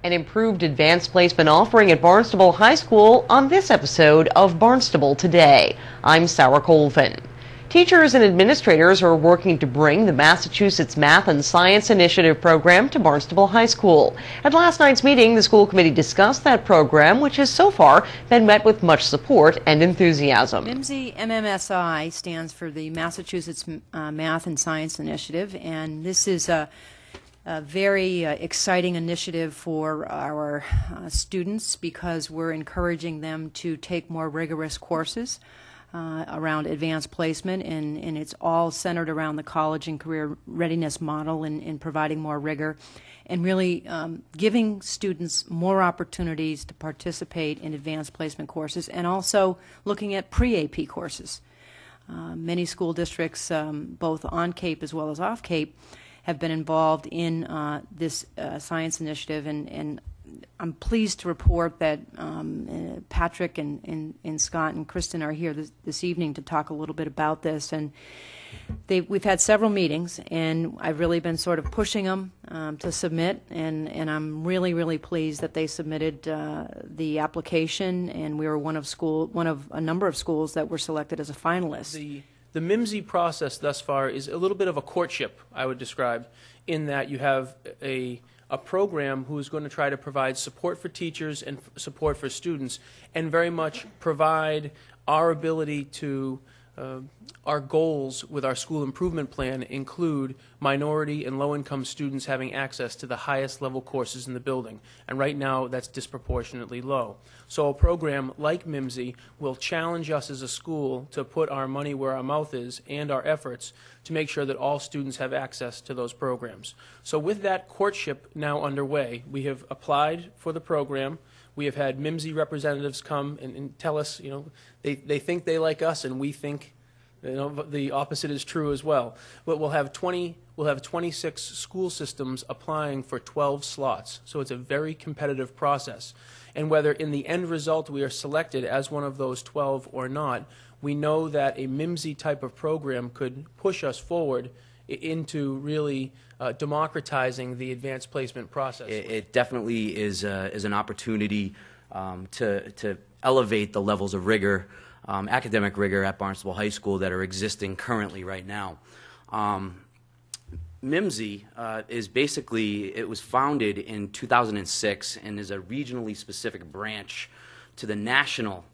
An improved advanced placement offering at Barnstable High School on this episode of Barnstable Today. I'm Sarah Colvin. Teachers and administrators are working to bring the Massachusetts Math and Science Initiative program to Barnstable High School. At last night's meeting, the school committee discussed that program, which has so far been met with much support and enthusiasm. 10MMSI stands for the Massachusetts Math and Science Initiative, and this is a very exciting initiative for our students because we're encouraging them to take more rigorous courses around advanced placement, and it's all centered around the college and career readiness model and providing more rigor and really giving students more opportunities to participate in advanced placement courses and also looking at pre-AP courses. Many school districts, both on Cape as well as off Cape, have been involved in this science initiative, and I'm pleased to report that Patrick and Scott and Kristen are here this evening to talk a little bit about this. And we've had several meetings, and I've really been sort of pushing them to submit, and I'm really pleased that they submitted the application, and we were one of a number of schools that were selected as a finalist. The MIMSI process thus far is a little bit of a courtship, I would describe, in that you have a program who is going to try to provide support for teachers and support for students, and very much provide our ability to our goals with our school improvement plan include minority and low-income students having access to the highest level courses in the building, and right now that's disproportionately low. So a program like MIMSI will challenge us as a school to put our money where our mouth is and our efforts to make sure that all students have access to those programs. So with that courtship now underway, we have applied for the program. We have had MIMSI representatives come and tell us, they think they like us, and we think, the opposite is true as well. But we'll have 26 school systems applying for 12 slots. So it's a very competitive process. And whether in the end result we are selected as one of those 12 or not, we know that a MIMSI type of program could push us forward into really democratizing the advanced placement process. It definitely is an opportunity to elevate the levels of rigor, academic rigor at Barnstable High School that are existing currently right now. MIMSI is basically, it was founded in 2006 and is a regionally specific branch to the National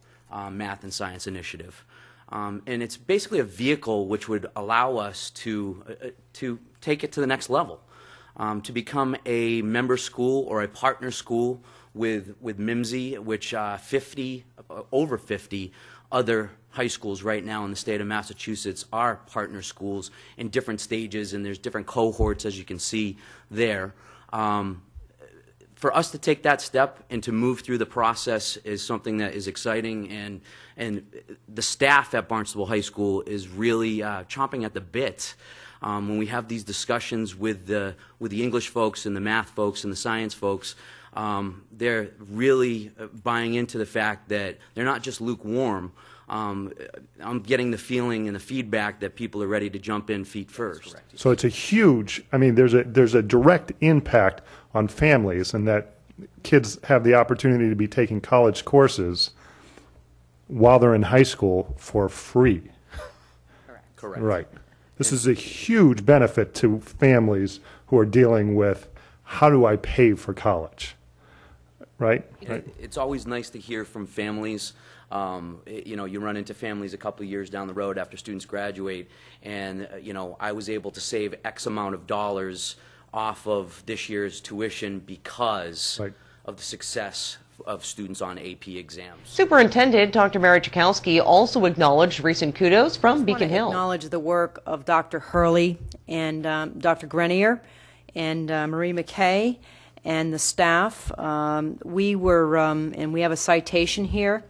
Math and Science Initiative. And it's basically a vehicle which would allow us to take it to the next level, to become a member school or a partner school with MIMSI, which over 50 other high schools right now in the state of Massachusetts are partner schools in different stages, and there's different cohorts, as you can see there. For us to take that step and to move through the process is something that is exciting, and the staff at Barnstable High School is really chomping at the bit when we have these discussions with the English folks and the math folks and the science folks. They're really buying into the fact that they're not just lukewarm. I'm getting the feeling and the feedback that people are ready to jump in feet first. So it's a huge, there's a direct impact on families, and that kids have the opportunity to be taking college courses while they're in high school for free. Correct. Right. This is a huge benefit to families who are dealing with, how do I pay for college? Right? It's always nice to hear from families. You run into families a couple of years down the road after students graduate, and I was able to save X amount of dollars off of this year's tuition because of the success of students on AP exams. Superintendent Dr. Mary Chakowski also acknowledged recent kudos from Beacon Hill. I acknowledge the work of Dr. Hurley and Dr. Grenier and Marie McKay and the staff. We were, and we have a citation here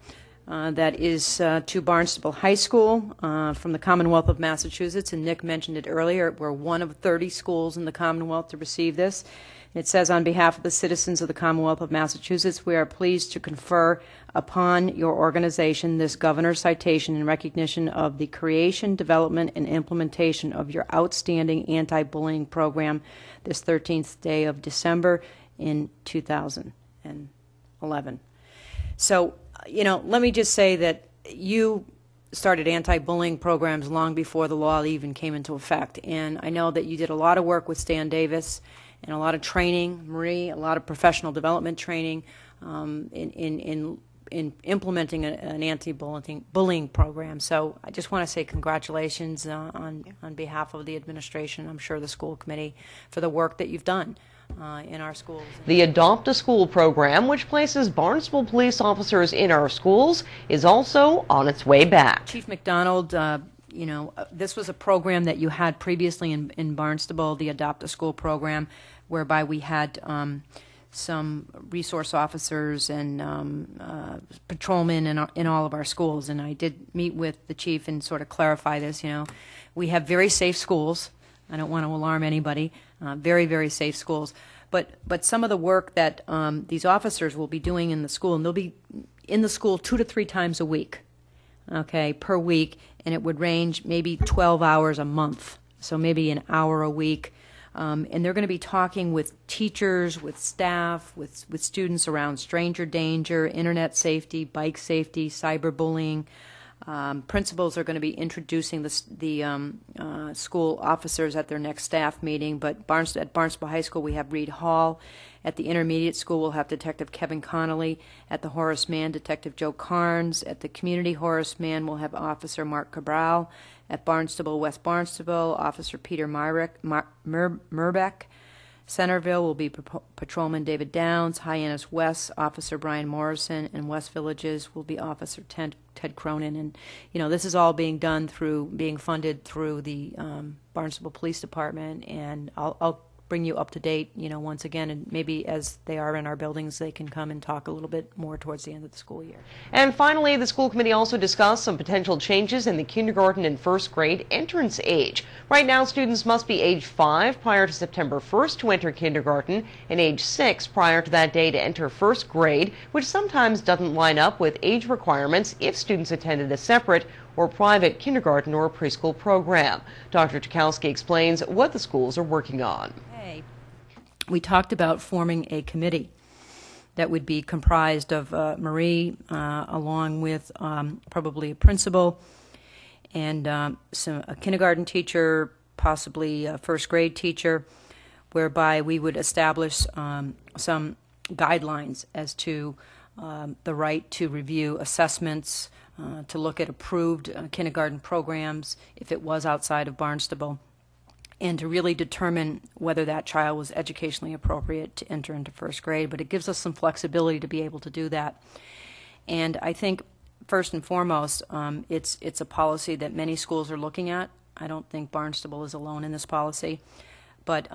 that is to Barnstable High School from the Commonwealth of Massachusetts, and Nick mentioned it earlier. We're one of 30 schools in the Commonwealth to receive this. It says, on behalf of the citizens of the Commonwealth of Massachusetts, we are pleased to confer upon your organization this governor's citation in recognition of the creation, development, and implementation of your outstanding anti-bullying program this 13th day of December in 2011. So, let me just say that you started anti-bullying programs long before the law even came into effect. And I know that you did a lot of work with Stan Davis and a lot of training, Marie, a lot of professional development training in implementing an anti-bullying program. So I just want to say congratulations on behalf of the administration, I'm sure the school committee, for the work that you've done in our schools. The Adopt a School program, which places Barnstable police officers in our schools, is also on its way back. Chief McDonald, this was a program that you had previously in Barnstable, the Adopt a School program, whereby we had some resource officers and patrolmen in all of our schools. And I did meet with the chief and sort of clarify this. We have very safe schools. I don't want to alarm anybody. Very, very safe schools. But some of the work that these officers will be doing in the school, and they'll be in the school 2 to 3 times a week, per week, and it would range maybe 12 hours a month, so maybe an hour a week. And they're going to be talking with teachers, with staff, with students around stranger danger, internet safety, bike safety, cyberbullying. Principals are going to be introducing the school officers at their next staff meeting. But at Barnstable High School, we have Reed Hall. At the intermediate school, we'll have Detective Kevin Connolly. At the Horace Mann, Detective Joe Carnes. At the community Horace Mann, we'll have Officer Mark Cabral. At Barnstable, West Barnstable, Officer Peter Murbeck. Centerville will be Patrolman David Downs. Hyannis West, Officer Brian Morrison. And West Villages will be Officer Ted Cronin. And, this is all being funded through the Barnstable Police Department. And I'll bring you up to date, once again, and maybe as they are in our buildings, they can come and talk a little bit more towards the end of the school year. And finally, the school committee also discussed some potential changes in the kindergarten and first grade entrance age. Right now, students must be age 5 prior to September 1st to enter kindergarten and age 6 prior to that day to enter first grade, which sometimes doesn't line up with age requirements if students attended a separate or private kindergarten or preschool program. Dr. Tukowski explains what the schools are working on. We talked about forming a committee that would be comprised of Marie, along with probably a principal and a kindergarten teacher, possibly a first grade teacher, whereby we would establish some guidelines as to the right to review assessments, to look at approved kindergarten programs if it was outside of Barnstable, and to really determine whether that child was educationally appropriate to enter into first grade. But it gives us some flexibility to be able to do that. And I think, first and foremost, it's a policy that many schools are looking at. I don't think Barnstable is alone in this policy. But,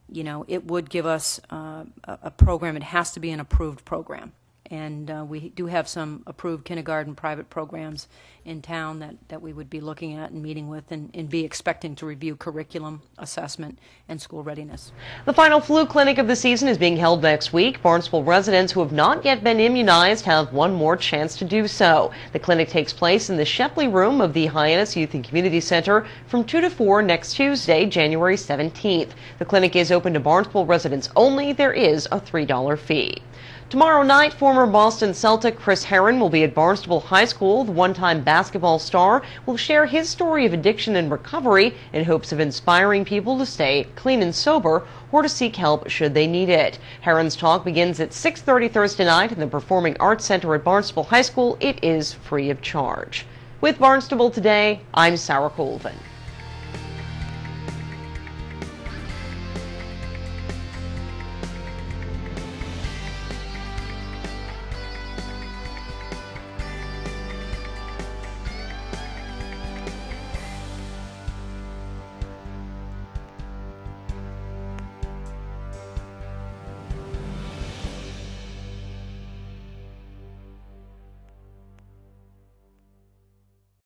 it would give us a program. It has to be an approved program. And we do have some approved kindergarten private programs in town that we would be looking at and meeting with and be expecting to review curriculum, assessment, and school readiness. The final flu clinic of the season is being held next week. Barnstable residents who have not yet been immunized have one more chance to do so. The clinic takes place in the Shepley Room of the Hyannis Youth and Community Center from 2 to 4 next Tuesday, January 17th. The clinic is open to Barnstable residents only. There is a $3 fee. Tomorrow night, former Boston Celtic Chris Herron will be at Barnstable High School. The one-time basketball star will share his story of addiction and recovery in hopes of inspiring people to stay clean and sober or to seek help should they need it. Herron's talk begins at 6:30 Thursday night in the Performing Arts Center at Barnstable High School. It is free of charge. With Barnstable Today, I'm Sarah Colvin.